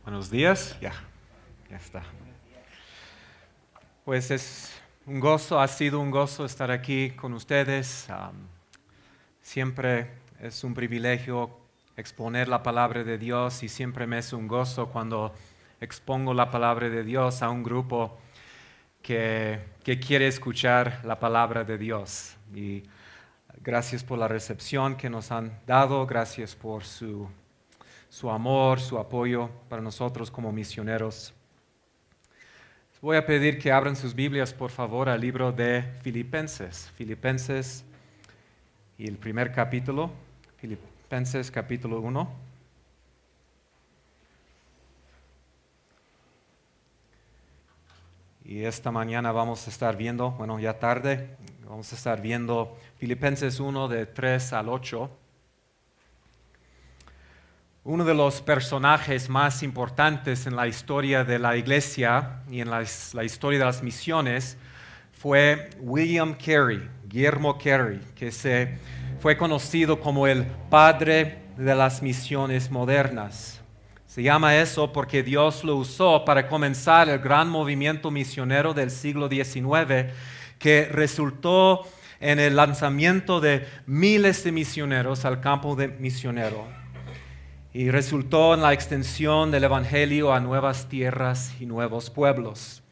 Buenos días. Ya está. Pues es un gozo, ha sido un gozo estar aquí con ustedes. Siempre es un privilegio exponer la palabra de Dios y siempre me es un gozo cuando expongo la palabra de Dios a un grupo que quiere escuchar la palabra de Dios. Y gracias por la recepción que nos han dado, gracias por su amor, su apoyo para nosotros como misioneros. Voy a pedir que abran sus Biblias, por favor, al libro de Filipenses. Filipenses y el primer capítulo, Filipenses capítulo 1. Y esta mañana vamos a estar viendo, ya tarde, vamos a estar viendo Filipenses 1 de 3 al 8. Uno de los personajes más importantes en la historia de la iglesia y en la historia de las misiones fue William Carey, Guillermo Carey, que fue conocido como el padre de las misiones modernas. Se llama eso porque Dios lo usó para comenzar el gran movimiento misionero del siglo XIX que resultó en el lanzamiento de miles de misioneros al campo de misionero. Y resultó en la extensión del Evangelio a nuevas tierras y nuevos pueblos.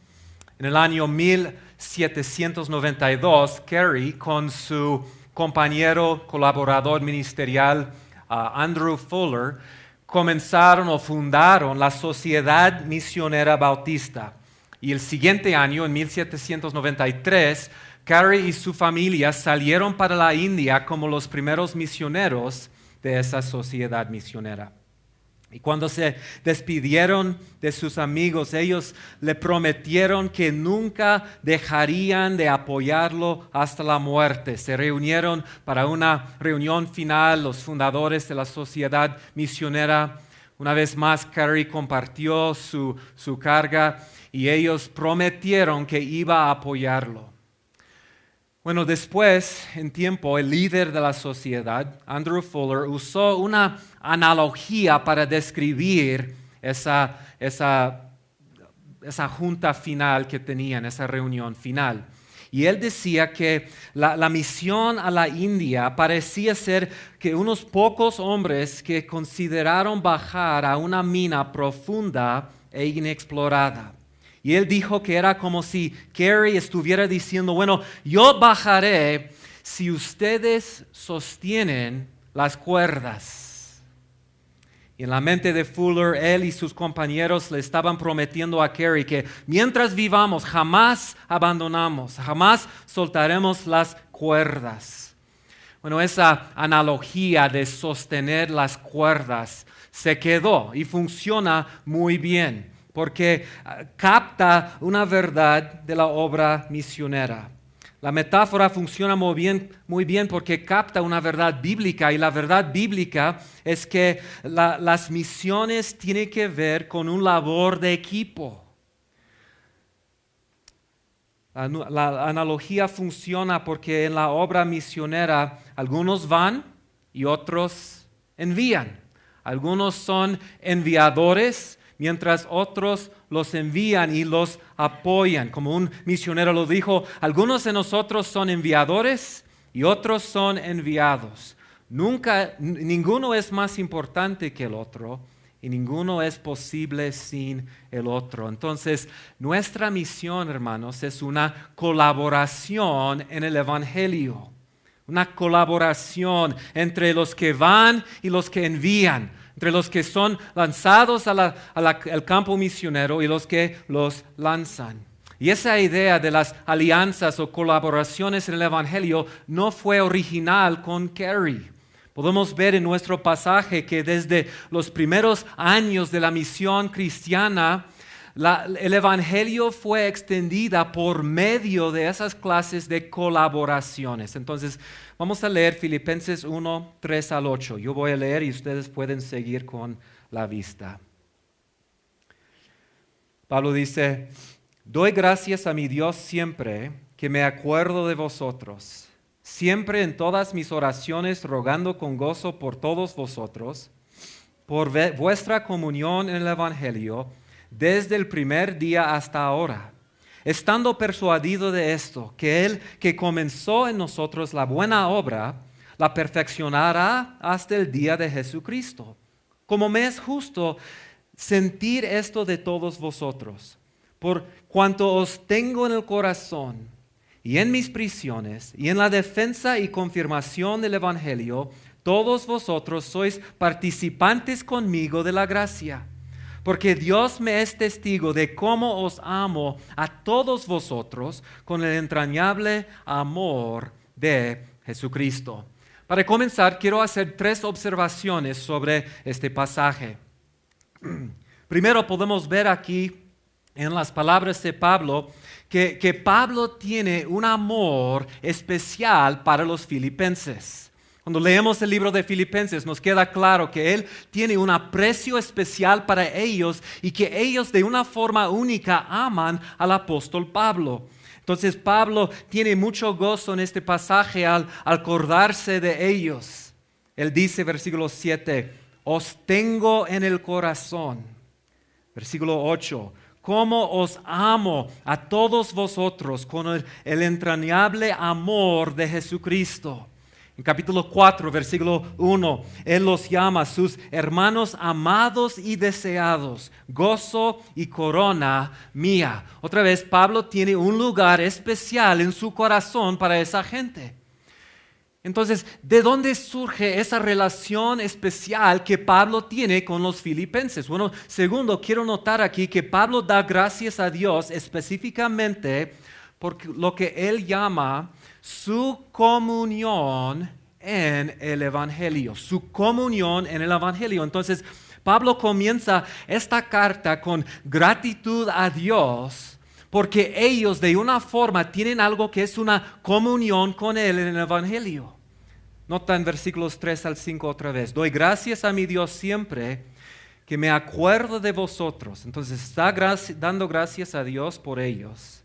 En el año 1792, Carey, con su compañero colaborador ministerial Andrew Fuller, comenzaron o fundaron la Sociedad Misionera Bautista. Y el siguiente año, en 1793, Carey y su familia salieron para la India como los primeros misioneros de esa sociedad misionera. Y cuando se despidieron de sus amigos, ellos le prometieron que nunca dejarían de apoyarlo hasta la muerte. Se reunieron para una reunión final los fundadores de la sociedad misionera. Una vez más, Carey compartió su carga y ellos prometieron que iba a apoyarlo. Bueno, después, en tiempo, el líder de la sociedad, Andrew Fuller, usó una analogía para describir esa junta final que tenían, esa reunión final. Y él decía que la misión a la India parecía ser que unos pocos hombres que consideraron bajar a una mina profunda e inexplorada. Y él dijo que era como si Carey estuviera diciendo, bueno, yo bajaré si ustedes sostienen las cuerdas. Y en la mente de Fuller, él y sus compañeros le estaban prometiendo a Carey que mientras vivamos jamás abandonamos, jamás soltaremos las cuerdas. Bueno, esa analogía de sostener las cuerdas se quedó y funciona muy bien, porque capta una verdad de la obra misionera. La metáfora funciona muy bien porque capta una verdad bíblica, y la verdad bíblica es que las misiones tienen que ver con un labor de equipo. La analogía funciona porque en la obra misionera algunos van y otros envían. Algunos son enviadores, mientras otros los envían y los apoyan. Como un misionero lo dijo, algunos de nosotros son enviadores y otros son enviados. Ninguno es más importante que el otro y ninguno es posible sin el otro. Entonces, nuestra misión, hermanos, es una colaboración en el Evangelio. Una colaboración entre los que van y los que envían, entre los que son lanzados al campo misionero y los que los lanzan. Y esa idea de las alianzas o colaboraciones en el Evangelio no fue original con Carey. Podemos ver en nuestro pasaje que desde los primeros años de la misión cristiana, el Evangelio fue extendida por medio de esas clases de colaboraciones. Entonces, vamos a leer Filipenses 1, 3 al 8. Yo voy a leer y ustedes pueden seguir con la vista. Pablo dice, doy gracias a mi Dios siempre que me acuerdo de vosotros, siempre en todas mis oraciones rogando con gozo por todos vosotros, por vuestra comunión en el Evangelio desde el primer día hasta ahora, estando persuadido de esto, que Él que comenzó en nosotros la buena obra, la perfeccionará hasta el día de Jesucristo. Como me es justo sentir esto de todos vosotros, por cuanto os tengo en el corazón y en mis prisiones y en la defensa y confirmación del Evangelio, todos vosotros sois participantes conmigo de la gracia. Porque Dios me es testigo de cómo os amo a todos vosotros con el entrañable amor de Jesucristo. Para comenzar, quiero hacer 3 observaciones sobre este pasaje. Primero, podemos ver aquí en las palabras de Pablo que Pablo tiene un amor especial para los filipenses. Cuando leemos el libro de Filipenses nos queda claro que Él tiene un aprecio especial para ellos y que ellos de una forma única aman al apóstol Pablo. Entonces Pablo tiene mucho gozo en este pasaje al acordarse de ellos. Él dice, versículo 7, os tengo en el corazón. Versículo 8, cómo os amo a todos vosotros con el entrañable amor de Jesucristo. En capítulo 4, versículo 1, Él los llama sus hermanos amados y deseados, gozo y corona mía. Otra vez, Pablo tiene un lugar especial en su corazón para esa gente. Entonces, ¿de dónde surge esa relación especial que Pablo tiene con los filipenses? Bueno, segundo, quiero notar aquí que Pablo da gracias a Dios específicamente por lo que él llama su comunión en el Evangelio. Su comunión en el Evangelio. Entonces, Pablo comienza esta carta con gratitud a Dios porque ellos de una forma tienen algo que es una comunión con Él en el Evangelio. Nota en versículos 3 al 5 otra vez. Doy gracias a mi Dios siempre que me acuerdo de vosotros. Entonces está dando gracias a Dios por ellos.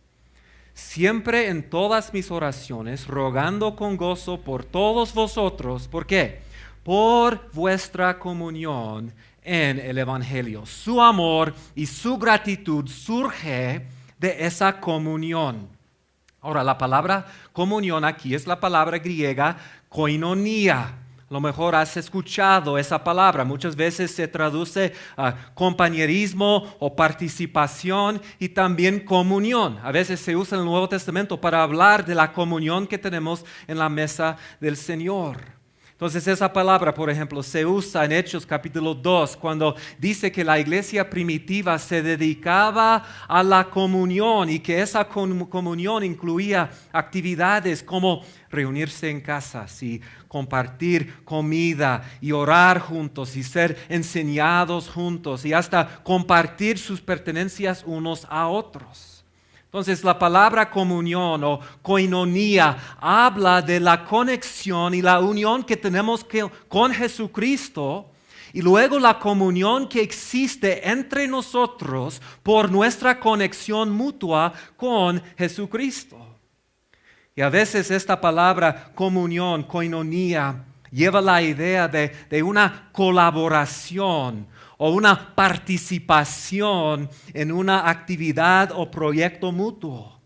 Siempre en todas mis oraciones, rogando con gozo por todos vosotros. ¿Por qué? Por vuestra comunión en el Evangelio. Su amor y su gratitud surge de esa comunión. Ahora, la palabra comunión aquí es la palabra griega koinonia. A lo mejor has escuchado esa palabra. Muchas veces se traduce a compañerismo o participación y también comunión. A veces se usa en el Nuevo Testamento para hablar de la comunión que tenemos en la mesa del Señor. Entonces esa palabra, por ejemplo, se usa en Hechos capítulo 2 cuando dice que la iglesia primitiva se dedicaba a la comunión y que esa comunión incluía actividades como reunirse en casas y compartir comida y orar juntos y ser enseñados juntos y hasta compartir sus pertenencias unos a otros. Entonces la palabra comunión o koinonia habla de la conexión y la unión que tenemos con Jesucristo y luego la comunión que existe entre nosotros por nuestra conexión mutua con Jesucristo. Y a veces esta palabra comunión, koinonia, lleva la idea de una colaboración o una participación en una actividad o proyecto mutuo.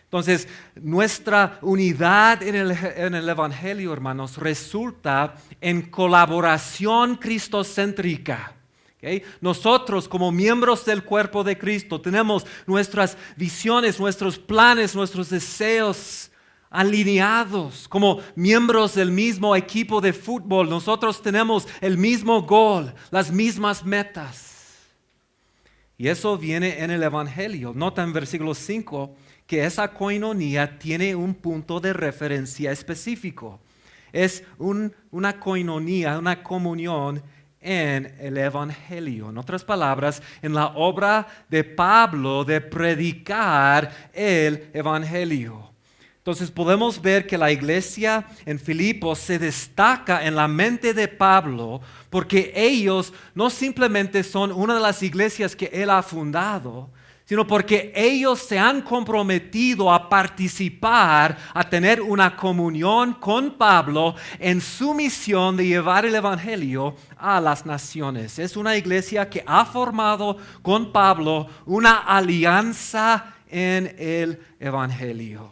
Entonces, nuestra unidad en el Evangelio, hermanos, resulta en colaboración cristocéntrica. ¿Okay? Nosotros, como miembros del cuerpo de Cristo, tenemos nuestras visiones, nuestros planes, nuestros deseos alineados. Como miembros del mismo equipo de fútbol, nosotros tenemos el mismo gol, las mismas metas. Y eso viene en el Evangelio. Nota en versículo 5 que esa koinonia tiene un punto de referencia específico. Es una koinonia, una comunión en el Evangelio. En otras palabras, en la obra de Pablo de predicar el Evangelio. Entonces podemos ver que la iglesia en Filipos se destaca en la mente de Pablo porque ellos no simplemente son una de las iglesias que él ha fundado, sino porque ellos se han comprometido a participar, a tener una comunión con Pablo en su misión de llevar el Evangelio a las naciones. Es una iglesia que ha formado con Pablo una alianza en el Evangelio.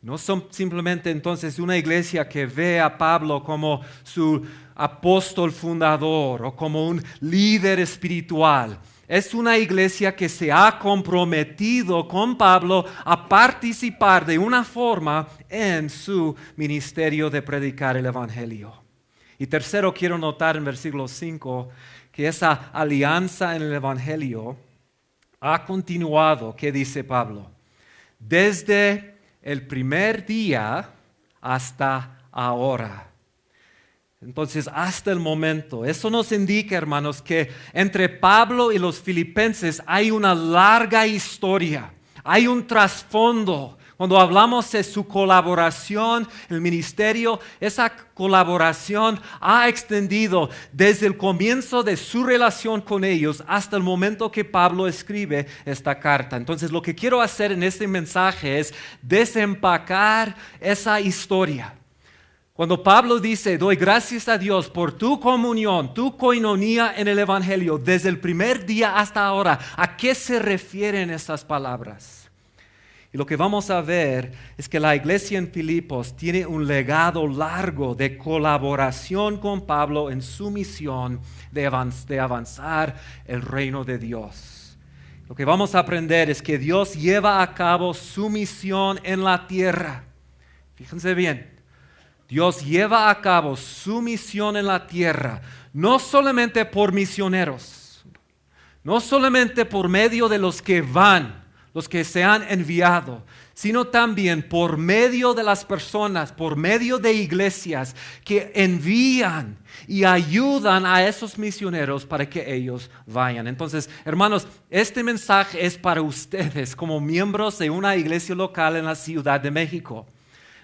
No son simplemente entonces una iglesia que ve a Pablo como su apóstol fundador o como un líder espiritual. Es una iglesia que se ha comprometido con Pablo a participar de una forma en su ministerio de predicar el Evangelio. Y tercero, quiero notar en versículo 5 que esa alianza en el Evangelio ha continuado, ¿qué dice Pablo? Desde el primer día hasta ahora. Entonces, hasta el momento, eso nos indica, hermanos, que entre Pablo y los filipenses hay una larga historia, hay un trasfondo. Cuando hablamos de su colaboración, el ministerio, esa colaboración ha extendido desde el comienzo de su relación con ellos hasta el momento que Pablo escribe esta carta. Entonces, lo que quiero hacer en este mensaje es desempacar esa historia. Cuando Pablo dice, doy gracias a Dios por tu comunión, tu koinonía en el Evangelio, desde el primer día hasta ahora, ¿a qué se refieren estas palabras? Y lo que vamos a ver es que la iglesia en Filipos tiene un legado largo de colaboración con Pablo en su misión de avanzar el reino de Dios. Lo que vamos a aprender es que Dios lleva a cabo su misión en la tierra. Fíjense bien. Dios lleva a cabo su misión en la tierra, no solamente por misioneros, no solamente por medio de los que van, los que se han enviado, sino también por medio de las personas, por medio de iglesias que envían y ayudan a esos misioneros para que ellos vayan. Entonces, hermanos, este mensaje es para ustedes como miembros de una iglesia local en la Ciudad de México.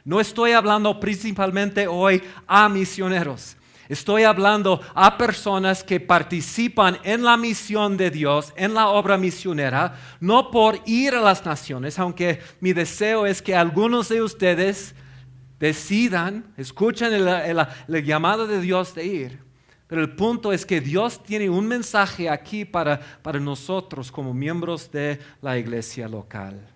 No estoy hablando principalmente hoy a misioneros. Estoy hablando a personas que participan en la misión de Dios, en la obra misionera, no por ir a las naciones, aunque mi deseo es que algunos de ustedes decidan, escuchen el llamado de Dios de ir. Pero el punto es que Dios tiene un mensaje aquí para nosotros como miembros de la iglesia local.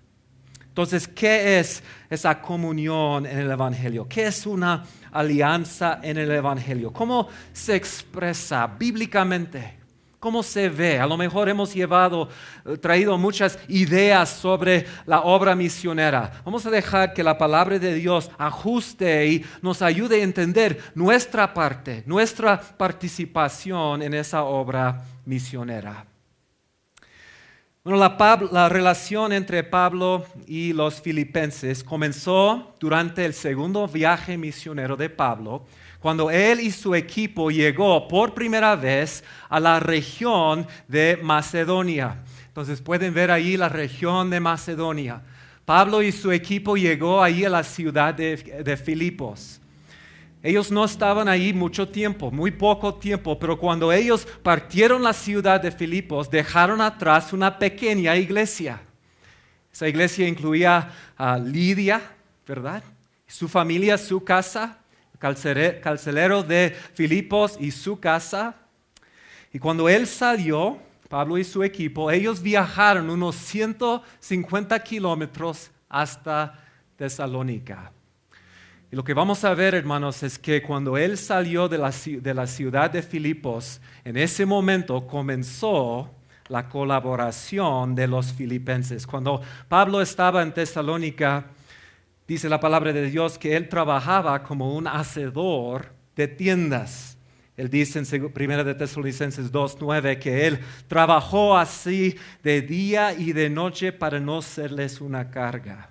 Entonces, ¿qué es esa comunión en el Evangelio? ¿Qué es una alianza en el Evangelio? ¿Cómo se expresa bíblicamente? ¿Cómo se ve? A lo mejor hemos traído muchas ideas sobre la obra misionera. Vamos a dejar que la palabra de Dios ajuste y nos ayude a entender nuestra parte, nuestra participación en esa obra misionera. Bueno, la relación entre Pablo y los filipenses comenzó durante el segundo viaje misionero de Pablo, cuando él y su equipo llegó por primera vez a la región de Macedonia. Entonces pueden ver ahí la región de Macedonia. Pablo y su equipo llegó ahí a la ciudad de Filipos. Ellos no estaban ahí mucho tiempo, muy poco tiempo, pero cuando ellos partieron la ciudad de Filipos, dejaron atrás una pequeña iglesia. Esa iglesia incluía a Lidia, ¿verdad? Su familia, su casa, el carcelero de Filipos y su casa. Y cuando él salió, Pablo y su equipo, ellos viajaron unos 150 kilómetros hasta Tesalónica. Y lo que vamos a ver, hermanos, es que cuando él salió de la ciudad de Filipos, en ese momento comenzó la colaboración de los filipenses. Cuando Pablo estaba en Tesalónica, dice la palabra de Dios que él trabajaba como un hacedor de tiendas. Él dice en 1 de Tesalonicenses 2:9 que él trabajó así de día y de noche para no serles una carga.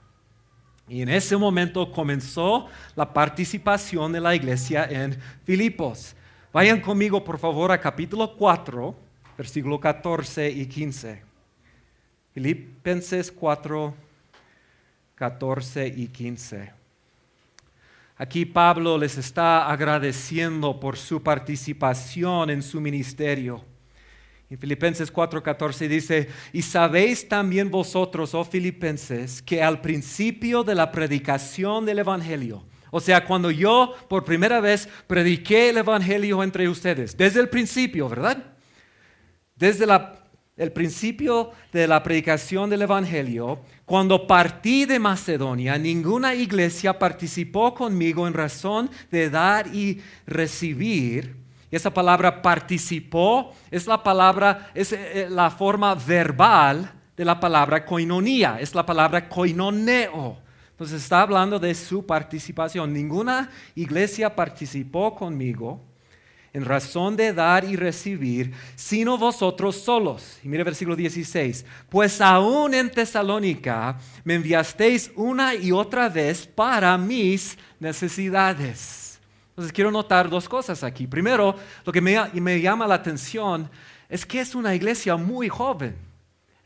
Y en ese momento comenzó la participación de la iglesia en Filipos. Vayan conmigo, por favor, a capítulo 4, versículo 14 y 15. Filipenses 4, 14 y 15. Aquí Pablo les está agradeciendo por su participación en su ministerio. En Filipenses 4:14 dice, y sabéis también vosotros, oh Filipenses, que al principio de la predicación del Evangelio, o sea, cuando yo por primera vez prediqué el Evangelio entre ustedes, desde el principio, ¿verdad? Desde el principio de la predicación del Evangelio, cuando partí de Macedonia, ninguna iglesia participó conmigo en razón de dar y recibir. Esa palabra participó es la forma verbal de la palabra koinonia, es la palabra koinoneo. Entonces está hablando de su participación. Ninguna iglesia participó conmigo en razón de dar y recibir, sino vosotros solos. Y mire versículo 16. Pues aún en Tesalónica me enviasteis una y otra vez para mis necesidades. Entonces quiero notar dos cosas aquí. Primero, lo que me llama la atención es que es una iglesia muy joven.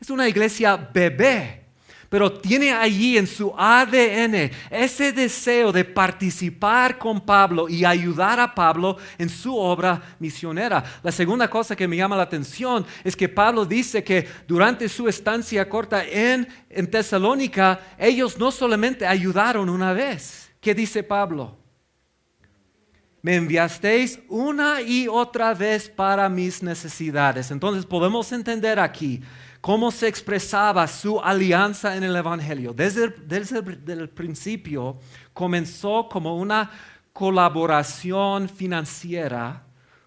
Es una iglesia bebé. Pero tiene allí en su ADN ese deseo de participar con Pablo y ayudar a Pablo en su obra misionera. La segunda cosa que me llama la atención es que Pablo dice que durante su estancia corta en Tesalónica, ellos no solamente ayudaron una vez. ¿Qué dice Pablo? Me enviasteis una y otra vez para mis necesidades. Entonces podemos entender aquí cómo se expresaba su alianza en el Evangelio. Desde el principio comenzó como una colaboración financiera,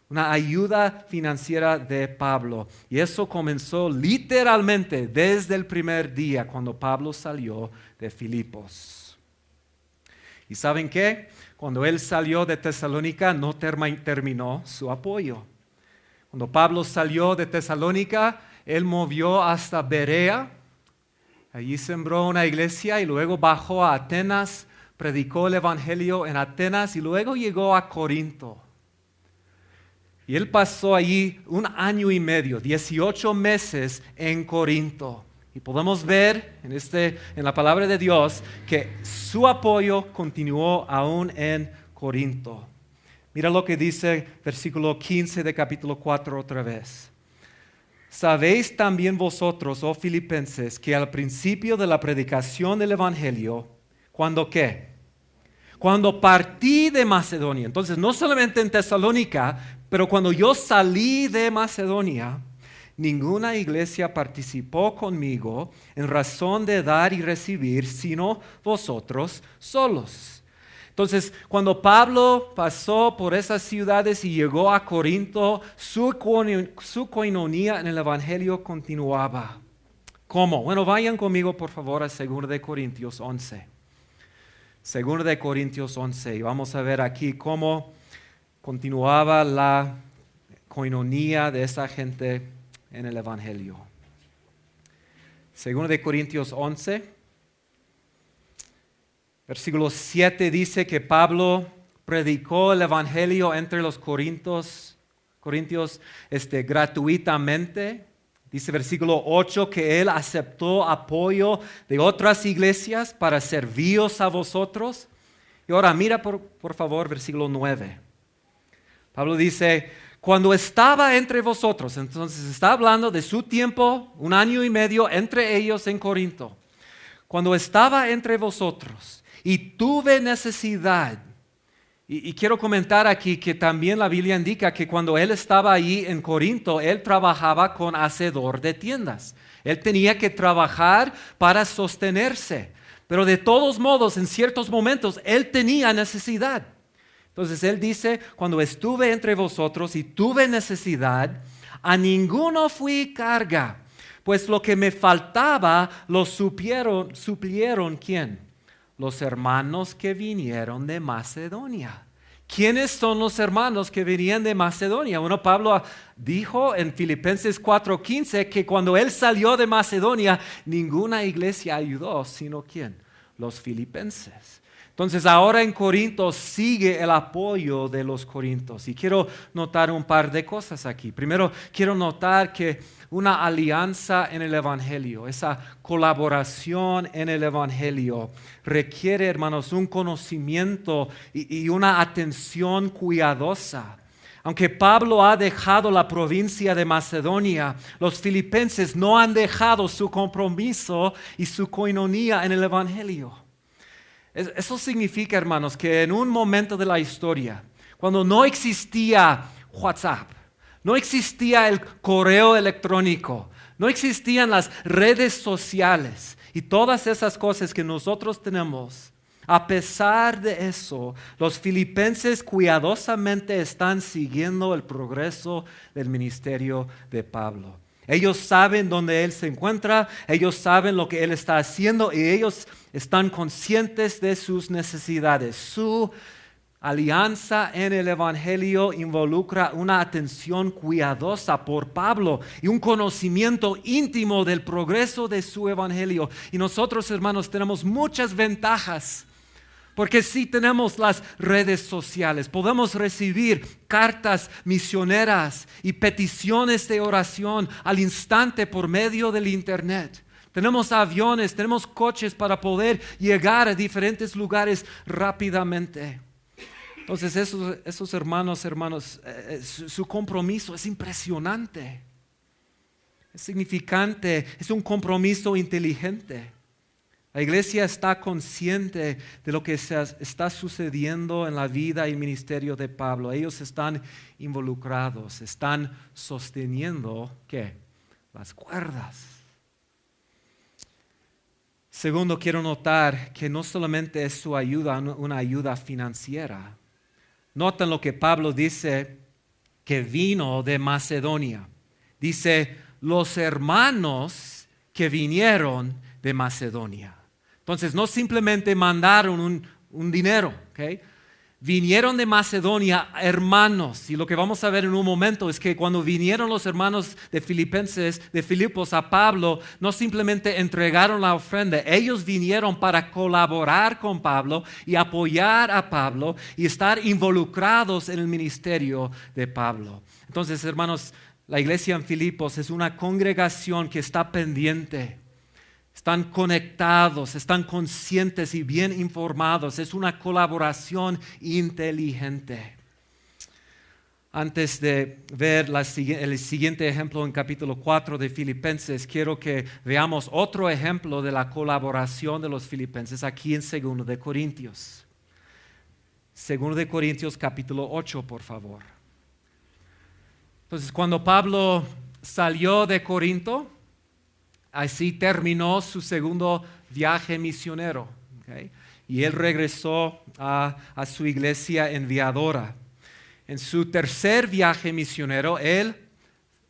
una ayuda financiera de Pablo. Y eso comenzó literalmente desde el primer día cuando Pablo salió de Filipos. ¿Y saben qué? Cuando él salió de Tesalónica no terminó su apoyo. Cuando Pablo salió de Tesalónica, él movió hasta Berea, allí sembró una iglesia y luego bajó a Atenas, predicó el Evangelio en Atenas y luego llegó a Corinto. Y él pasó allí 1 año y medio, 18 meses en Corinto. Y podemos ver en la palabra de Dios que su apoyo continuó aún en Corinto. Mira lo que dice versículo 15 de capítulo 4 otra vez. Sabéis también vosotros, oh Filipenses, que al principio de la predicación del Evangelio, ¿cuándo qué? Cuando partí de Macedonia, entonces no solamente en Tesalónica, pero cuando yo salí de Macedonia, ninguna iglesia participó conmigo en razón de dar y recibir, sino vosotros solos. Entonces, cuando Pablo pasó por esas ciudades y llegó a Corinto, su coinonía en el Evangelio continuaba. ¿Cómo? Bueno, vayan conmigo por favor a 2 de Corintios 11. 2 de Corintios 11. Y vamos a ver aquí cómo continuaba la coinonía de esa gente en el Evangelio. 2 de Corintios 11. Versículo 7 dice que Pablo predicó el Evangelio entre los corintios gratuitamente. Dice versículo 8 que él aceptó apoyo de otras iglesias para serviros a vosotros. Y ahora mira por favor versículo 9. Pablo dice, cuando estaba entre vosotros, entonces está hablando de su tiempo, 1 año y medio entre ellos en Corinto. Cuando estaba entre vosotros y tuve necesidad, y quiero comentar aquí que también la Biblia indica que cuando él estaba ahí en Corinto, él trabajaba con hacedor de tiendas. Él tenía que trabajar para sostenerse, pero de todos modos, en ciertos momentos, él tenía necesidad. Entonces él dice, cuando estuve entre vosotros y tuve necesidad, a ninguno fui carga, pues lo que me faltaba lo suplieron ¿quién? Los hermanos que vinieron de Macedonia. ¿Quiénes son los hermanos que venían de Macedonia? Bueno, Pablo dijo en Filipenses 4:15 que cuando él salió de Macedonia, ninguna iglesia ayudó, sino ¿quién? Los filipenses. Entonces ahora en Corinto sigue el apoyo de los corintios. Y quiero notar un par de cosas aquí. Primero, quiero notar que una alianza en el Evangelio, esa colaboración en el Evangelio requiere, hermanos, un conocimiento y una atención cuidadosa. Aunque Pablo ha dejado la provincia de Macedonia, los filipenses no han dejado su compromiso y su coinonía en el Evangelio. Eso significa, hermanos, que en un momento de la historia, cuando no existía WhatsApp, no existía el correo electrónico, no existían las redes sociales y todas esas cosas que nosotros tenemos, a pesar de eso, los filipenses cuidadosamente están siguiendo el progreso del ministerio de Pablo. Ellos saben dónde él se encuentra, ellos saben lo que él está haciendo y ellos están conscientes de sus necesidades. Su alianza en el Evangelio involucra una atención cuidadosa por Pablo y un conocimiento íntimo del progreso de su Evangelio. Y nosotros, hermanos, tenemos muchas ventajas. Porque sí tenemos las redes sociales, podemos recibir cartas misioneras y peticiones de oración al instante por medio del internet. Tenemos aviones, tenemos coches para poder llegar a diferentes lugares rápidamente. Entonces esos hermanos, su compromiso es impresionante, es significante, es un compromiso inteligente. La iglesia está consciente de lo que está sucediendo en la vida y ministerio de Pablo. Ellos están involucrados, están sosteniendo, ¿qué? Las cuerdas. Segundo, quiero notar que no solamente es su ayuda, una ayuda financiera. Noten lo que Pablo dice, que vino de Macedonia. Dice, los hermanos que vinieron de Macedonia. Entonces, no simplemente mandaron un dinero, ¿okay? Vinieron de Macedonia hermanos. Y lo que vamos a ver en un momento es que cuando vinieron los hermanos de Filipos a Pablo, no simplemente entregaron la ofrenda. Ellos vinieron para colaborar con Pablo y apoyar a Pablo y estar involucrados en el ministerio de Pablo. Entonces, hermanos, la iglesia en Filipos es una congregación que está pendiente. Están conectados, están conscientes y bien informados. Es una colaboración inteligente. Antes de ver el siguiente ejemplo en capítulo 4 de Filipenses, quiero que veamos otro ejemplo de la colaboración de los filipenses aquí en 2 de Corintios. 2 de Corintios capítulo 8, por favor. Entonces, cuando Pablo salió de Corinto, así terminó su segundo viaje misionero. ¿Okay? Y él regresó a su iglesia enviadora. En su tercer viaje misionero, él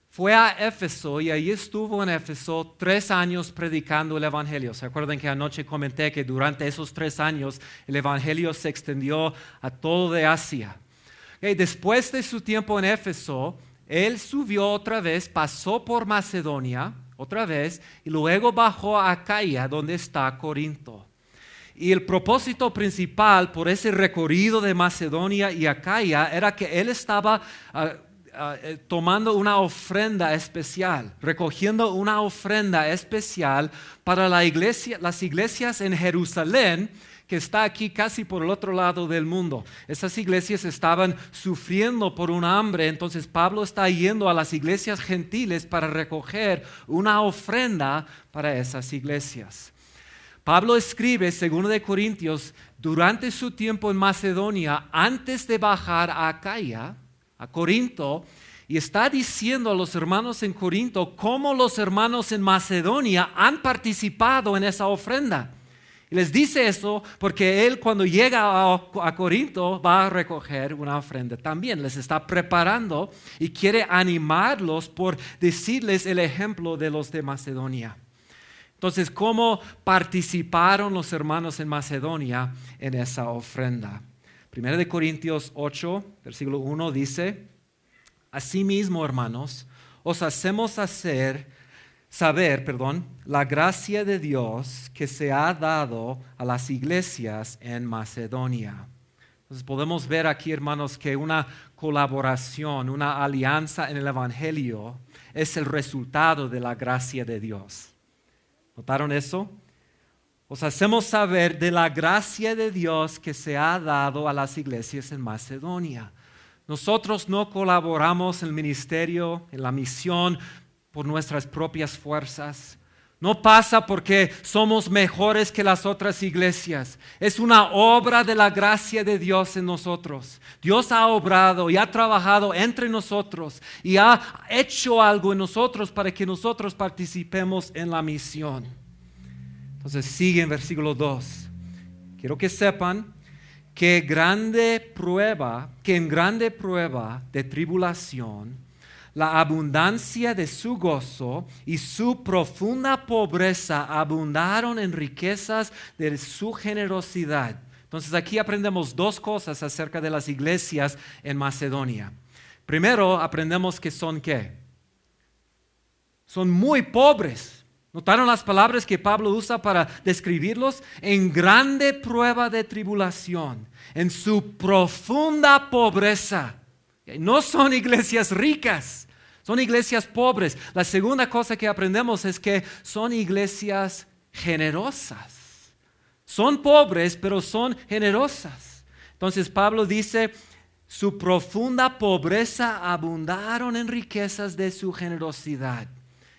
fue a Éfeso y allí estuvo en Éfeso 3 años predicando el Evangelio. ¿Se acuerdan que anoche comenté que durante esos 3 años el Evangelio se extendió a todo de Asia? Okay, después de su tiempo en Éfeso, él subió otra vez, pasó por Macedonia otra vez y luego bajó a Acaya, donde está Corinto. Y el propósito principal por ese recorrido de Macedonia y Acaya era que él estaba tomando una ofrenda especial, recogiendo una ofrenda especial para las iglesias en Jerusalén, que está aquí casi por el otro lado del mundo. Esas iglesias estaban sufriendo por un hambre, entonces Pablo está yendo a las iglesias gentiles para recoger una ofrenda para esas iglesias. Pablo escribe, 2 de Corintios, durante su tiempo en Macedonia, antes de bajar a Acaya, a Corinto, y está diciendo a los hermanos en Corinto cómo los hermanos en Macedonia han participado en esa ofrenda. Y les dice eso porque él cuando llega a Corinto va a recoger una ofrenda también. Les está preparando y quiere animarlos por decirles el ejemplo de los de Macedonia. Entonces, ¿cómo participaron los hermanos en Macedonia en esa ofrenda? 1 de Corintios 8, versículo 1 dice, asimismo, hermanos, os hacemos saber, la gracia de Dios que se ha dado a las iglesias en Macedonia. Entonces podemos ver aquí, hermanos, que una colaboración, una alianza en el Evangelio es el resultado de la gracia de Dios. ¿Notaron eso? Os hacemos saber de la gracia de Dios que se ha dado a las iglesias en Macedonia. Nosotros no colaboramos en el ministerio, en la misión, por nuestras propias fuerzas. No pasa porque somos mejores que las otras iglesias. Es una obra de la gracia de Dios en nosotros. Dios ha obrado y ha trabajado entre nosotros y ha hecho algo en nosotros para que nosotros participemos en la misión. Entonces sigue en versículo 2. Quiero que sepan que en grande prueba de tribulación, la abundancia de su gozo y su profunda pobreza abundaron en riquezas de su generosidad. Entonces aquí aprendemos dos cosas acerca de las iglesias en Macedonia. Primero aprendemos que son ¿qué? Son muy pobres. ¿Notaron las palabras que Pablo usa para describirlos? En grande prueba de tribulación, en su profunda pobreza. No son iglesias ricas, son iglesias pobres. La segunda cosa que aprendemos es que son iglesias generosas. Son pobres, pero son generosas. Entonces Pablo dice, su profunda pobreza abundaron en riquezas de su generosidad.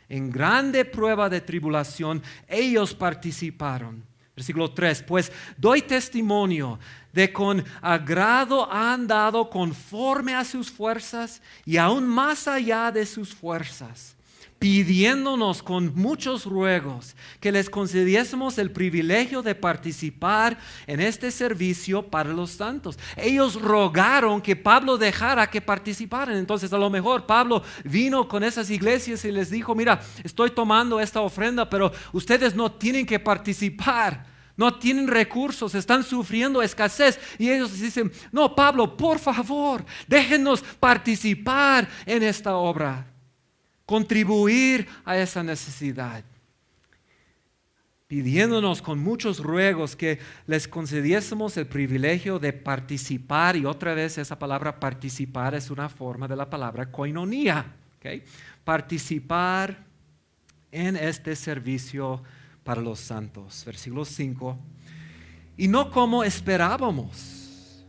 En grande prueba de tribulación, ellos participaron. Versículo 3, pues doy testimonio de con agrado han dado conforme a sus fuerzas y aún más allá de sus fuerzas, pidiéndonos con muchos ruegos que les concediésemos el privilegio de participar en este servicio para los santos. Ellos rogaron que Pablo dejara que participaran. Entonces a lo mejor Pablo vino con esas iglesias y les dijo, mira, estoy tomando esta ofrenda, pero ustedes no tienen que participar. No tienen recursos, están sufriendo escasez. Y ellos dicen, no, Pablo, por favor, déjenos participar en esta obra. Contribuir a esa necesidad. Pidiéndonos con muchos ruegos que les concediésemos el privilegio de participar. Y otra vez esa palabra participar es una forma de la palabra koinonia. ¿Okay? Participar en este servicio para los santos. Versículo 5. Y no como esperábamos,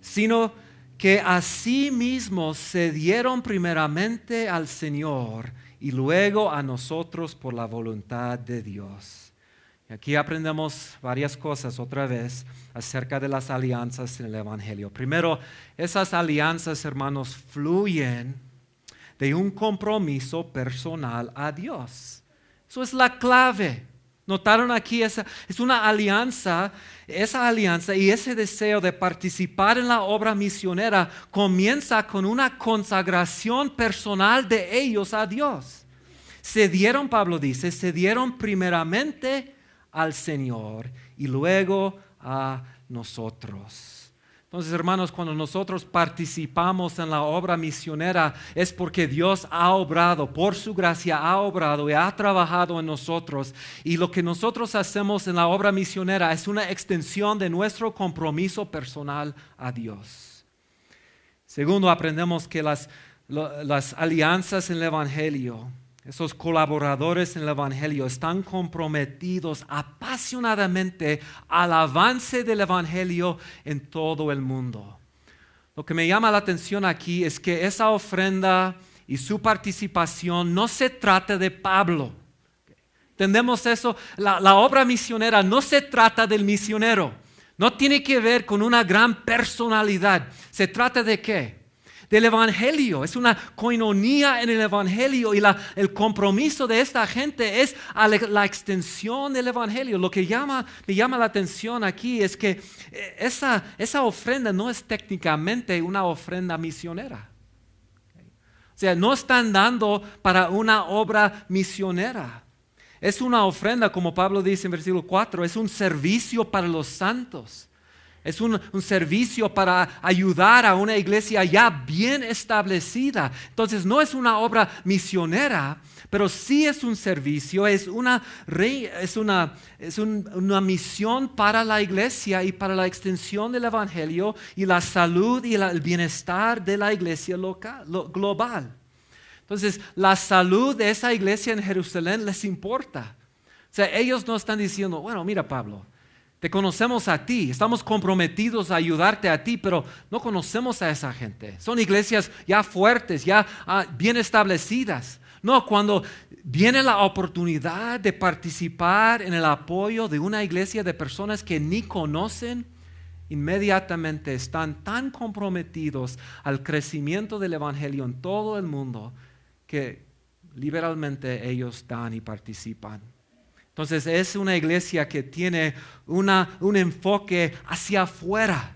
sino que asimismo se dieron primeramente al Señor y luego a nosotros por la voluntad de Dios. Y aquí aprendemos varias cosas otra vez acerca de las alianzas en el Evangelio. Primero, esas alianzas, hermanos, fluyen de un compromiso personal a Dios. Eso es la clave. Notaron aquí, es una alianza, esa alianza y ese deseo de participar en la obra misionera comienza con una consagración personal de ellos a Dios. Se dieron, Pablo dice, se dieron primeramente al Señor y luego a nosotros. Entonces, hermanos, cuando nosotros participamos en la obra misionera es porque Dios ha obrado, por su gracia ha obrado y ha trabajado en nosotros. Y lo que nosotros hacemos en la obra misionera es una extensión de nuestro compromiso personal a Dios. Segundo, aprendemos que las alianzas en el Evangelio, esos colaboradores en el Evangelio están comprometidos apasionadamente al avance del Evangelio en todo el mundo. Lo que me llama la atención aquí es que esa ofrenda y su participación no se trata de Pablo. ¿Entendemos eso? La obra misionera no se trata del misionero. No tiene que ver con una gran personalidad. ¿Se trata de qué? Del Evangelio. Es una koinonía en el Evangelio y el compromiso de esta gente es a la extensión del Evangelio. Lo que me llama la atención aquí es que esa ofrenda no es técnicamente una ofrenda misionera. O sea, no están dando para una obra misionera. Es una ofrenda, como Pablo dice en versículo 4, es un servicio para los santos. Es un servicio para ayudar a una iglesia ya bien establecida. Entonces no es una obra misionera, pero sí es un servicio, es una misión para la iglesia y para la extensión del Evangelio y la salud y el bienestar de la iglesia global. Entonces la salud de esa iglesia en Jerusalén les importa. O sea, ellos no están diciendo, bueno, mira Pablo, Te conocemos a ti, estamos comprometidos a ayudarte a ti, pero no conocemos a esa gente. Son iglesias ya fuertes, ya bien establecidas. No, cuando viene la oportunidad de participar en el apoyo de una iglesia de personas que ni conocen, inmediatamente están tan comprometidos al crecimiento del evangelio en todo el mundo que liberalmente ellos dan y participan. Entonces es una iglesia que tiene un enfoque hacia afuera.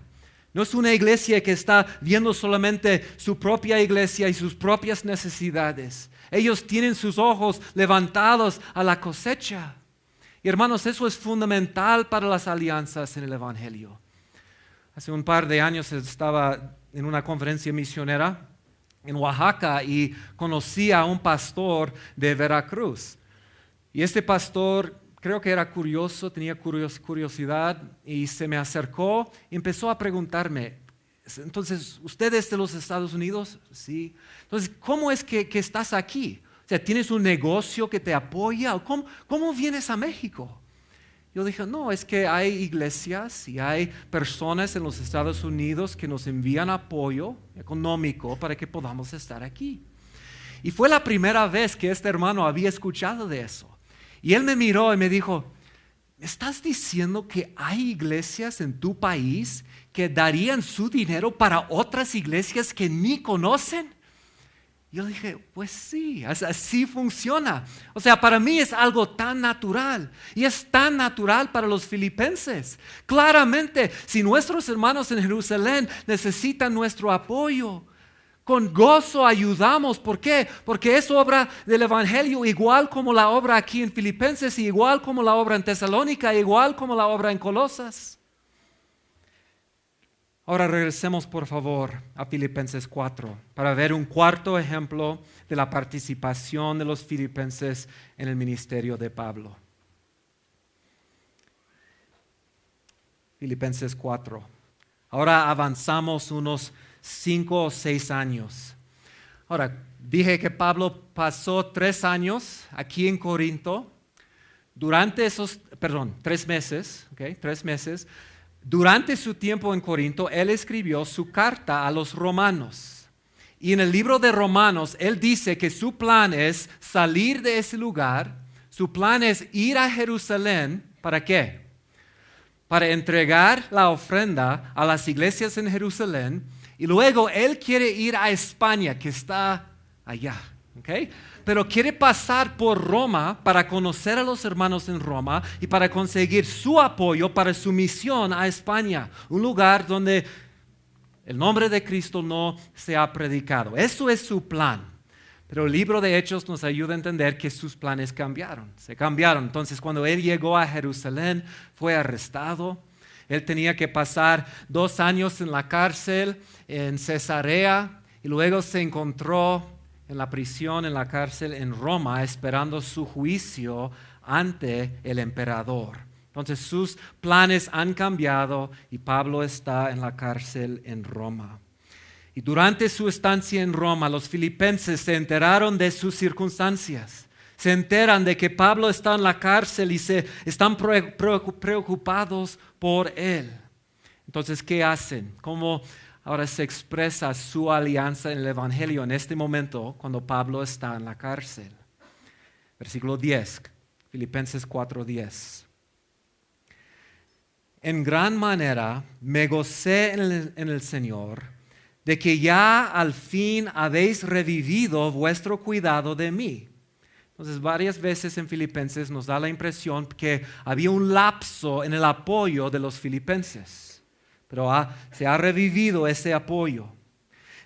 No es una iglesia que está viendo solamente su propia iglesia y sus propias necesidades. Ellos tienen sus ojos levantados a la cosecha. Y hermanos, eso es fundamental para las alianzas en el evangelio. Hace un par de años estaba en una conferencia misionera en Oaxaca y conocí a un pastor de Veracruz. Y este pastor creo que era curioso, tenía curiosidad y se me acercó y empezó a preguntarme, entonces, ¿usted es de los Estados Unidos? Sí. Entonces, ¿cómo es que estás aquí? O sea, ¿tienes un negocio que te apoya? ¿Cómo vienes a México? Yo dije, no, es que hay iglesias y hay personas en los Estados Unidos que nos envían apoyo económico para que podamos estar aquí. Y fue la primera vez que este hermano había escuchado de eso. Y él me miró y me dijo, ¿me estás diciendo que hay iglesias en tu país que darían su dinero para otras iglesias que ni conocen? Yo dije, pues sí, así funciona. O sea, para mí es algo tan natural y es tan natural para los filipenses. Claramente, si nuestros hermanos en Jerusalén necesitan nuestro apoyo, con gozo ayudamos. ¿Por qué? Porque es obra del evangelio igual como la obra aquí en Filipenses, y igual como la obra en Tesalónica, igual como la obra en Colosas. Ahora regresemos por favor a Filipenses 4 para ver un cuarto ejemplo de la participación de los filipenses en el ministerio de Pablo. Filipenses 4. Ahora avanzamos unos 5 o 6 años. Ahora, dije que Pablo pasó 3 años aquí en Corinto. Durante esos, 3 meses, ¿okay? 3 meses. Durante su tiempo en Corinto, él escribió su carta a los romanos. Y en el libro de Romanos, él dice que su plan es salir de ese lugar. Su plan es ir a Jerusalén. ¿Para qué? Para entregar la ofrenda a las iglesias en Jerusalén. Y luego él quiere ir a España, que está allá, ¿okay? Pero quiere pasar por Roma para conocer a los hermanos en Roma y para conseguir su apoyo para su misión a España, un lugar donde el nombre de Cristo no se ha predicado. Eso es su plan. Pero el libro de Hechos nos ayuda a entender que sus planes se cambiaron. Entonces, cuando él llegó a Jerusalén, fue arrestado. Él tenía que pasar 2 años en la cárcel en Cesarea y luego se encontró en la prisión, en la cárcel en Roma, esperando su juicio ante el emperador. Entonces sus planes han cambiado y Pablo está en la cárcel en Roma. Y durante su estancia en Roma, los filipenses se enteraron de sus circunstancias. Se enteran de que Pablo está en la cárcel y se están preocupados por él. Entonces, ¿qué hacen? ¿Cómo ahora se expresa su alianza en el evangelio en este momento cuando Pablo está en la cárcel? Versículo 10, Filipenses 4:10. En gran manera me gocé en el Señor de que ya al fin habéis revivido vuestro cuidado de mí. Entonces, varias veces en Filipenses nos da la impresión que había un lapso en el apoyo de los filipenses, pero se ha revivido ese apoyo.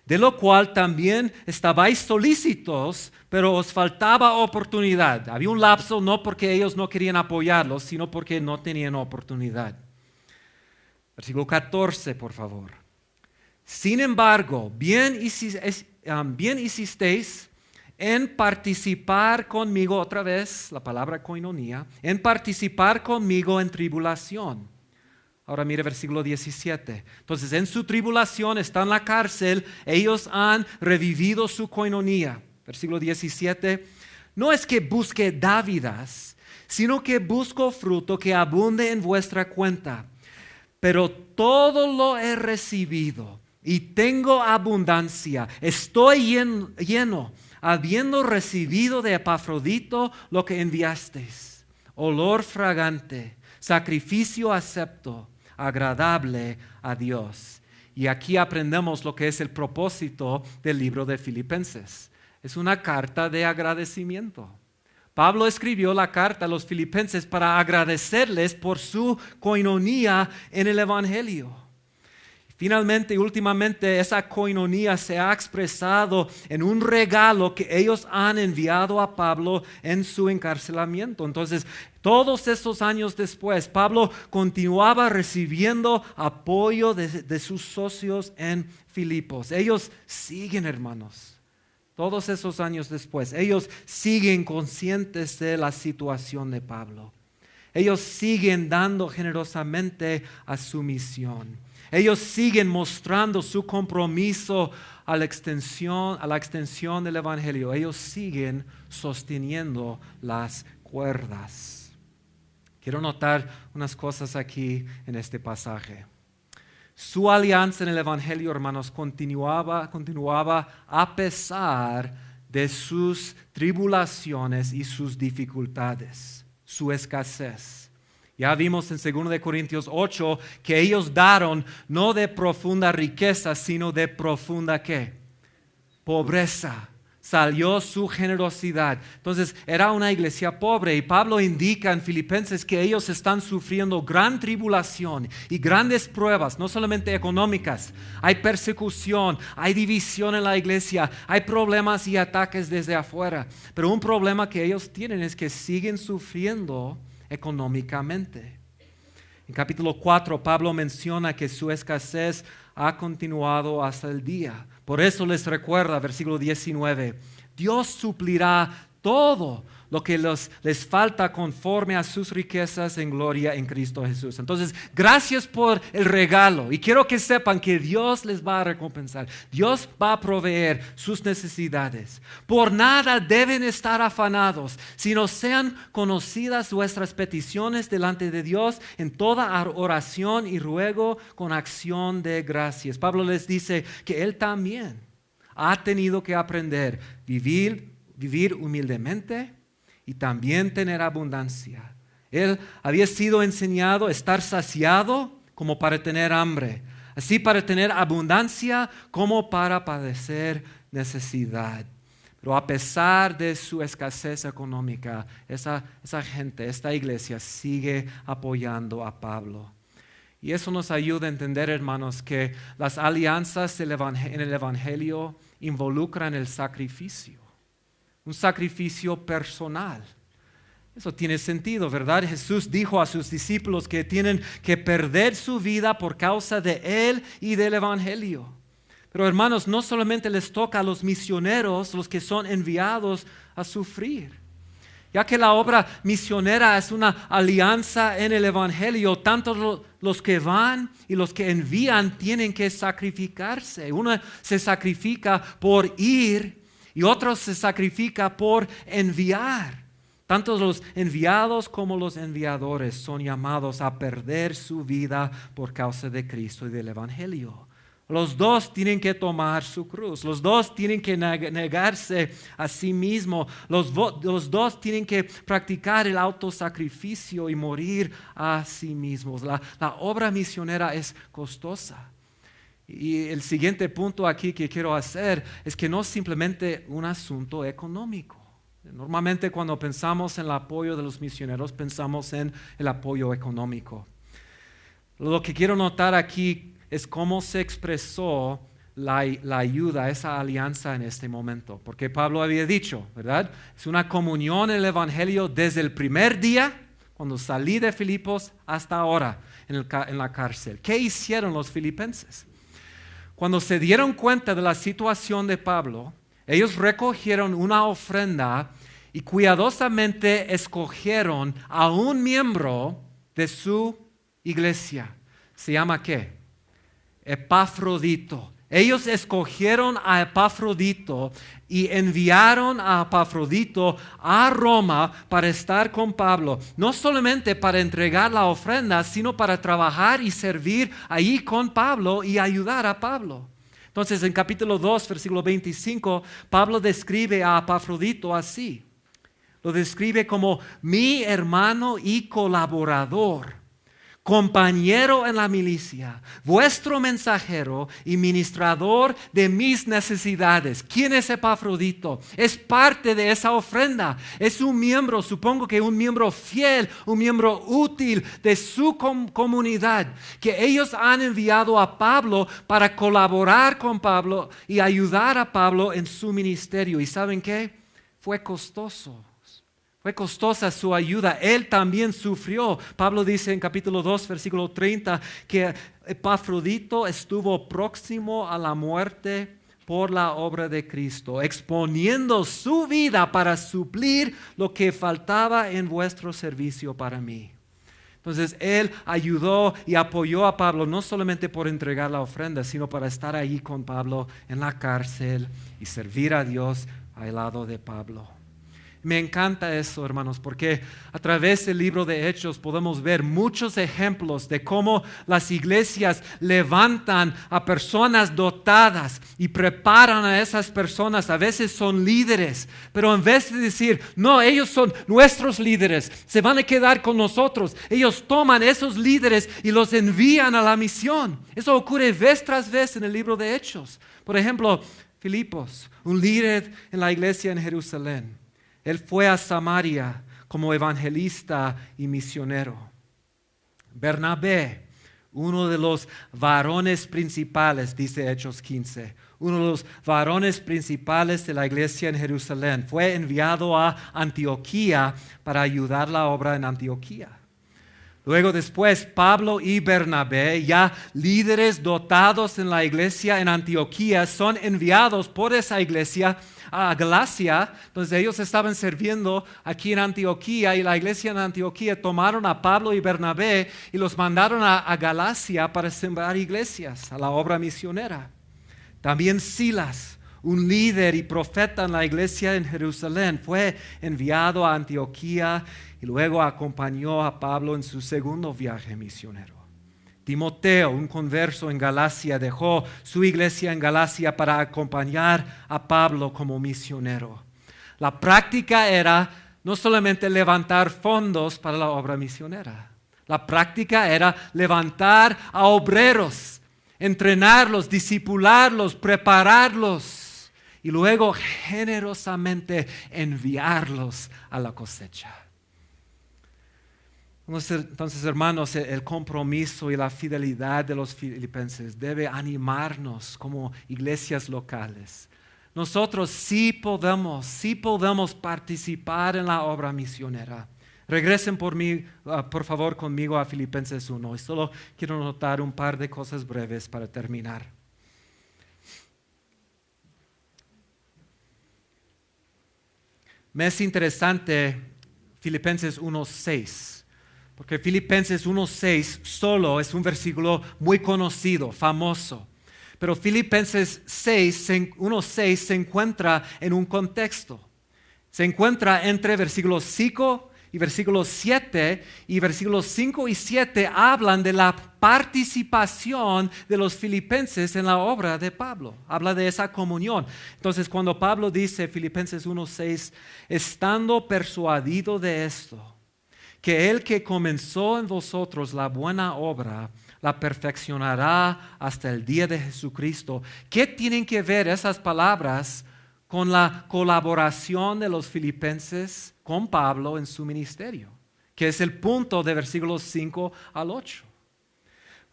De lo cual también estabais solícitos, pero os faltaba oportunidad. Había un lapso no porque ellos no querían apoyarlos, sino porque no tenían oportunidad. Versículo 14, por favor. Sin embargo, bien hicisteis en participar conmigo, otra vez la palabra koinonía, en participar conmigo en tribulación. Ahora mire versículo 17. Entonces en su tribulación, está en la cárcel, ellos han revivido su koinonía. Versículo 17. No es que busque dávidas, sino que busco fruto que abunde en vuestra cuenta. Pero todo lo he recibido y tengo abundancia. Estoy lleno, habiendo recibido de Epafrodito lo que enviasteis. Olor fragante, sacrificio acepto, agradable a Dios. Y aquí aprendemos lo que es el propósito del libro de Filipenses. Es una carta de agradecimiento. Pablo escribió la carta a los filipenses para agradecerles por su coinonía en el Evangelio. Finalmente y últimamente esa coinonía se ha expresado en un regalo que ellos han enviado a Pablo en su encarcelamiento. Entonces, todos estos años después, Pablo continuaba recibiendo apoyo de sus socios en Filipos. Ellos siguen, hermanos. Todos esos años después, ellos siguen conscientes de la situación de Pablo. Ellos siguen dando generosamente a su misión. Ellos siguen mostrando su compromiso a la extensión del Evangelio. Ellos siguen sosteniendo las cuerdas. Quiero notar unas cosas aquí en este pasaje. Su alianza en el Evangelio, hermanos, continuaba a pesar de sus tribulaciones y sus dificultades, su escasez. Ya vimos en 2 Corintios 8 que ellos daron no de profunda riqueza, sino de profunda ¿qué? Pobreza. Salió su generosidad. Entonces era una iglesia pobre y Pablo indica en Filipenses que ellos están sufriendo gran tribulación y grandes pruebas, no solamente económicas. Hay persecución, hay división en la iglesia, hay problemas y ataques desde afuera. Pero un problema que ellos tienen es que siguen sufriendo económicamente. En capítulo 4, Pablo menciona que su escasez ha continuado hasta el día. Por eso les recuerda, versículo 19, Dios suplirá todo lo que les falta conforme a sus riquezas en gloria en Cristo Jesús. Entonces, gracias por el regalo. Y quiero que sepan que Dios les va a recompensar. Dios va a proveer sus necesidades. Por nada deben estar afanados, sino sean conocidas vuestras peticiones delante de Dios en toda oración y ruego con acción de gracias. Pablo les dice que él también ha tenido que aprender vivir humildemente y también tener abundancia. Él había sido enseñado a estar saciado como para tener hambre, así para tener abundancia como para padecer necesidad. Pero a pesar de su escasez económica, esa gente, esta iglesia sigue apoyando a Pablo. Y eso nos ayuda a entender, hermanos, que las alianzas en el Evangelio involucran el sacrificio. Un sacrificio personal. Eso tiene sentido, ¿verdad? Jesús dijo a sus discípulos que tienen que perder su vida por causa de Él y del Evangelio. Pero hermanos, no solamente les toca a los misioneros, los que son enviados, a sufrir. Ya que la obra misionera es una alianza en el Evangelio, tanto los que van y los que envían tienen que sacrificarse. Uno se sacrifica por ir y otro se sacrifica por enviar. Tanto los enviados como los enviadores son llamados a perder su vida por causa de Cristo y del Evangelio. Los dos tienen que tomar su cruz. Los dos tienen que negarse a sí mismos. Los dos tienen que practicar el autosacrificio y morir a sí mismos. La obra misionera es costosa. Y el siguiente punto aquí que quiero hacer es que no es simplemente un asunto económico. Normalmente cuando pensamos en el apoyo de los misioneros pensamos en el apoyo económico. Lo que quiero notar aquí es cómo se expresó la ayuda, esa alianza en este momento. Porque Pablo había dicho, ¿verdad? Es una comunión en el Evangelio desde el primer día, cuando salí de Filipos, hasta ahora en la cárcel. ¿Qué hicieron los filipenses? Cuando se dieron cuenta de la situación de Pablo, ellos recogieron una ofrenda y cuidadosamente escogieron a un miembro de su iglesia. ¿Se llama qué? Epafrodito. Ellos escogieron a Epafrodito y enviaron a Epafrodito a Roma para estar con Pablo, no solamente para entregar la ofrenda, sino para trabajar y servir ahí con Pablo y ayudar a Pablo. Entonces, en capítulo 2, versículo 25, Pablo describe a Epafrodito así. Lo describe como mi hermano y colaborador, compañero en la milicia, vuestro mensajero y ministrador de mis necesidades. ¿Quién es Epafrodito? Es parte de esa ofrenda. Es un miembro, supongo que un miembro fiel, un miembro útil de su comunidad, que ellos han enviado a Pablo para colaborar con Pablo y ayudar a Pablo en su ministerio. ¿Y saben qué? Fue costoso. Fue costosa su ayuda. Él también sufrió. Pablo dice en capítulo 2, versículo 30, que Epafrodito estuvo próximo a la muerte por la obra de Cristo, exponiendo su vida para suplir lo que faltaba en vuestro servicio para mí. Entonces, él ayudó y apoyó a Pablo, no solamente por entregar la ofrenda, sino para estar ahí con Pablo en la cárcel y servir a Dios al lado de Pablo. Me encanta eso, hermanos, porque a través del libro de Hechos podemos ver muchos ejemplos de cómo las iglesias levantan a personas dotadas y preparan a esas personas. A veces son líderes, pero en vez de decir, no, ellos son nuestros líderes, se van a quedar con nosotros, ellos toman esos líderes y los envían a la misión. Eso ocurre vez tras vez en el libro de Hechos. Por ejemplo, Filipos, un líder en la iglesia en Jerusalén. Él fue a Samaria como evangelista y misionero. Bernabé, uno de los varones principales, dice Hechos 15, uno de los varones principales de la iglesia en Jerusalén, fue enviado a Antioquía para ayudar la obra en Antioquía. Luego después, Pablo y Bernabé, ya líderes dotados en la iglesia en Antioquía, son enviados por esa iglesia a Galacia. Entonces ellos estaban sirviendo aquí en Antioquía y la iglesia en Antioquía tomaron a Pablo y Bernabé y los mandaron a Galacia para sembrar iglesias, a la obra misionera. También Silas, un líder y profeta en la iglesia en Jerusalén, fue enviado a Antioquía y luego acompañó a Pablo en su segundo viaje misionero. Timoteo, un converso en Galacia, dejó su iglesia en Galacia para acompañar a Pablo como misionero. La práctica era no solamente levantar fondos para la obra misionera. La práctica era levantar a obreros, entrenarlos, discipularlos, prepararlos y luego generosamente enviarlos a la cosecha. Entonces, hermanos, el compromiso y la fidelidad de los filipenses debe animarnos como iglesias locales. Nosotros sí podemos participar en la obra misionera. Regresen por favor conmigo a Filipenses 1 y solo quiero notar un par de cosas breves para terminar. Me es interesante Filipenses 1:6. Porque Filipenses 1:6 solo es un versículo muy conocido, famoso. Pero Filipenses 1:6 se encuentra en un contexto. Se encuentra entre versículos 5 y versículos 7, y versículos 5 y 7 hablan de la participación de los filipenses en la obra de Pablo. Habla de esa comunión. Entonces, cuando Pablo dice, Filipenses 1:6, estando persuadido de esto, que el que comenzó en vosotros la buena obra, la perfeccionará hasta el día de Jesucristo. ¿Qué tienen que ver esas palabras con la colaboración de los filipenses con Pablo en su ministerio? Que es el punto de versículos 5 al 8.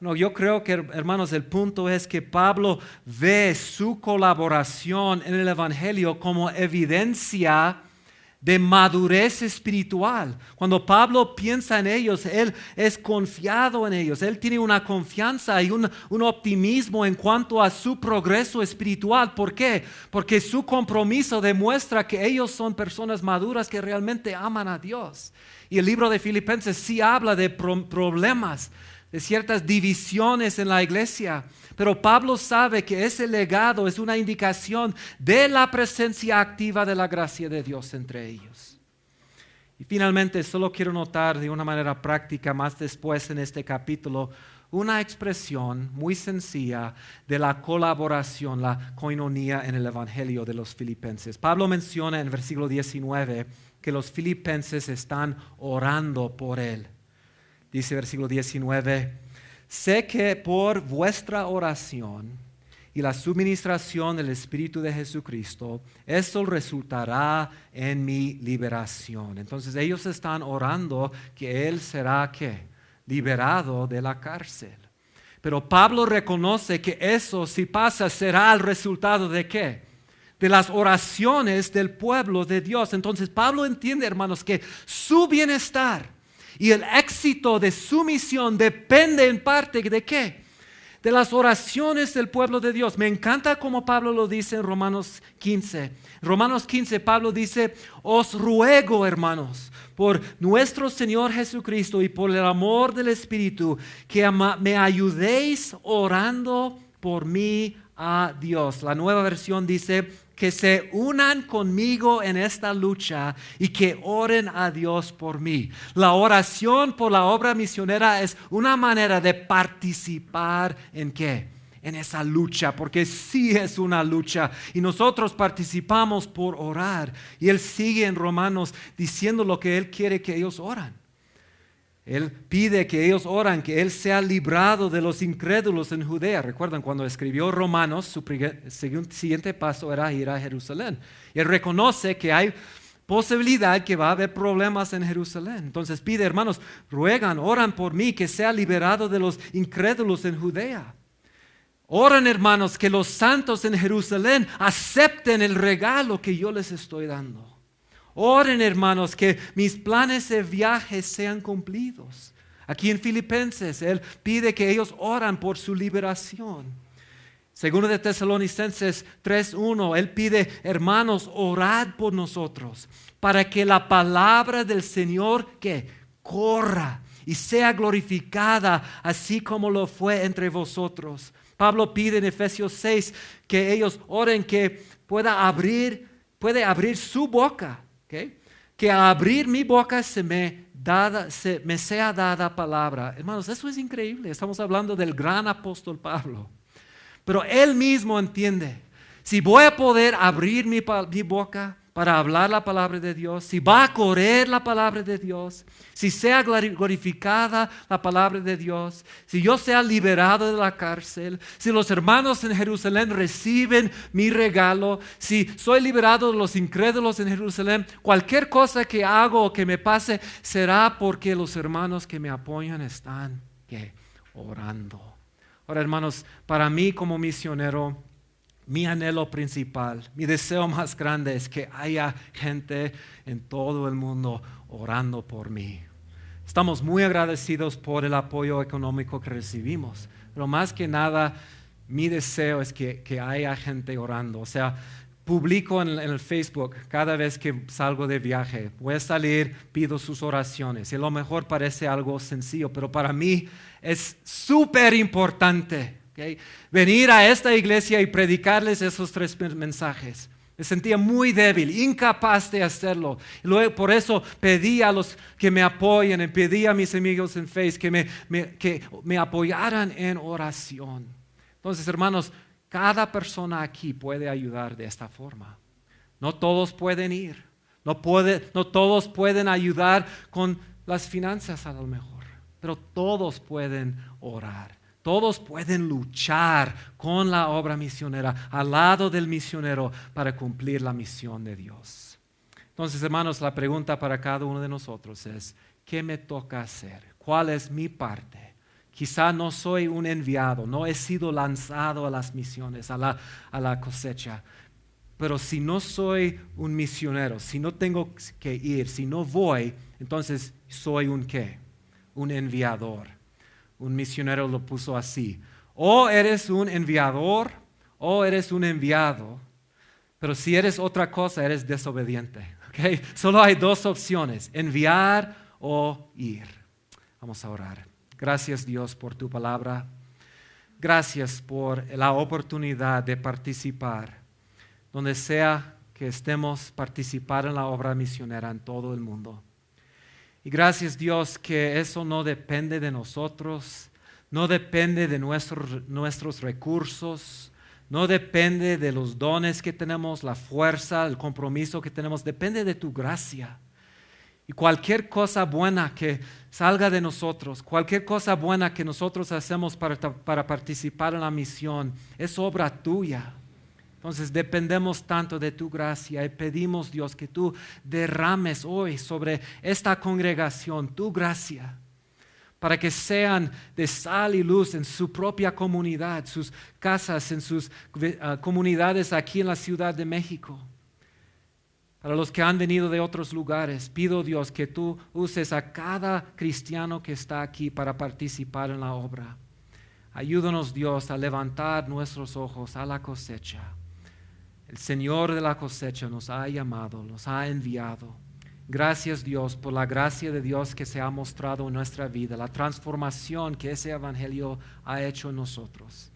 No, yo creo que, hermanos, el punto es que Pablo ve su colaboración en el Evangelio como evidencia de madurez espiritual. Cuando Pablo piensa en ellos, él es confiado en ellos. Él tiene una confianza y un optimismo en cuanto a su progreso espiritual. ¿Por qué? Porque su compromiso demuestra que ellos son personas maduras que realmente aman a Dios. Y el libro de Filipenses sí habla de problemas de ciertas divisiones en la iglesia. Pero Pablo sabe que ese legado es una indicación de la presencia activa de la gracia de Dios entre ellos. Y finalmente, solo quiero notar de una manera práctica más después en este capítulo, una expresión muy sencilla de la colaboración, la koinonía en el Evangelio de los filipenses. Pablo menciona en el versículo 19 que los filipenses están orando por él. Dice versículo 19, sé que por vuestra oración y la suministración del Espíritu de Jesucristo, esto resultará en mi liberación. Entonces ellos están orando que él será ¿qué? Liberado de la cárcel. Pero Pablo reconoce que eso, si pasa, será el resultado de ¿qué? De las oraciones del pueblo de Dios. Entonces Pablo entiende, hermanos, que su bienestar y el éxito de su misión depende en parte ¿de qué? De las oraciones del pueblo de Dios. Me encanta como Pablo lo dice en Romanos 15. Romanos 15, Pablo dice, os ruego, hermanos, por nuestro Señor Jesucristo y por el amor del Espíritu, que me ayudéis orando por mí a Dios. La Nueva Versión dice, que se unan conmigo en esta lucha y que oren a Dios por mí. La oración por la obra misionera es una manera de participar en ¿qué? En esa lucha, porque sí es una lucha y nosotros participamos por orar. Y él sigue en Romanos diciendo lo que él quiere que ellos oran. Él pide que ellos oran, que él sea librado de los incrédulos en Judea. Recuerdan cuando escribió Romanos, su siguiente paso era ir a Jerusalén. Y él reconoce que hay posibilidad que va a haber problemas en Jerusalén. Entonces pide, hermanos, oran por mí, que sea liberado de los incrédulos en Judea. Oran, hermanos, que los santos en Jerusalén acepten el regalo que yo les estoy dando. Oren, hermanos, que mis planes de viaje sean cumplidos. Aquí en Filipenses, él pide que ellos oran por su liberación. Segundo de Tesalonicenses 3:1, él pide, hermanos, orad por nosotros, para que la palabra del Señor que corra y sea glorificada, así como lo fue entre vosotros. Pablo pide en Efesios 6 que ellos oren que puede abrir su boca. ¿Okay? Que al abrir mi boca me sea dada palabra. Hermanos, eso es increíble. Estamos hablando del gran apóstol Pablo. Pero él mismo entiende, si voy a poder abrir mi boca para hablar la palabra de Dios, si va a correr la palabra de Dios, si sea glorificada la palabra de Dios, si yo sea liberado de la cárcel, si los hermanos en Jerusalén reciben mi regalo, si soy liberado de los incrédulos en Jerusalén, cualquier cosa que hago o que me pase será porque los hermanos que me apoyan están ¿qué? Orando. Ahora, hermanos, para mí como misionero, mi anhelo principal, mi deseo más grande es que haya gente en todo el mundo orando por mí. Estamos muy agradecidos por el apoyo económico que recibimos, pero más que nada mi deseo es que haya gente orando. O sea, publico en el Facebook cada vez que salgo de viaje. Voy a salir, pido sus oraciones. Y a lo mejor parece algo sencillo, pero para mí es súper importante. ¿Okay? Venir a esta iglesia y predicarles esos 3 mensajes. Me sentía muy débil, incapaz de hacerlo. Y luego, por eso pedí a los que me apoyen, y pedí a mis amigos en Facebook que me apoyaran en oración. Entonces, hermanos, cada persona aquí puede ayudar de esta forma. No todos pueden ir, no todos pueden ayudar con las finanzas a lo mejor, pero todos pueden orar. Todos pueden luchar con la obra misionera, al lado del misionero, para cumplir la misión de Dios. Entonces, hermanos, la pregunta para cada uno de nosotros es, ¿qué me toca hacer? ¿Cuál es mi parte? Quizá no soy un enviado, no he sido lanzado a las misiones, a la cosecha. Pero si no soy un misionero, si no tengo que ir, si no voy, entonces soy un ¿qué? Un enviador. Un misionero lo puso así: o eres un enviador o eres un enviado, pero si eres otra cosa eres desobediente. ¿Okay? Solo hay 2 opciones: enviar o ir. Vamos a orar. Gracias, Dios, por tu palabra. Gracias por la oportunidad de participar, donde sea que estemos, participar en la obra misionera en todo el mundo. Y gracias, Dios, que eso no depende de nosotros, no depende de nuestros recursos, no depende de los dones que tenemos, la fuerza, el compromiso que tenemos, depende de tu gracia. Y cualquier cosa buena que salga de nosotros, cualquier cosa buena que nosotros hacemos para participar en la misión, es obra tuya. Entonces dependemos tanto de tu gracia y pedimos, Dios, que tú derrames hoy sobre esta congregación tu gracia, para que sean de sal y luz en su propia comunidad, sus casas, en sus comunidades aquí en la Ciudad de México. Para los que han venido de otros lugares, pido, Dios, que tú uses a cada cristiano que está aquí para participar en la obra. Ayúdanos, Dios, a levantar nuestros ojos a la cosecha. El Señor de la cosecha nos ha llamado, nos ha enviado. Gracias, Dios, por la gracia de Dios que se ha mostrado en nuestra vida, la transformación que ese evangelio ha hecho en nosotros.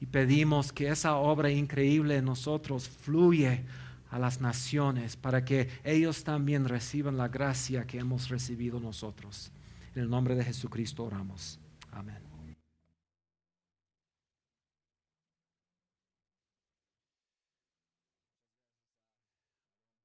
Y pedimos que esa obra increíble en nosotros fluya a las naciones para que ellos también reciban la gracia que hemos recibido nosotros. En el nombre de Jesucristo oramos. Amén.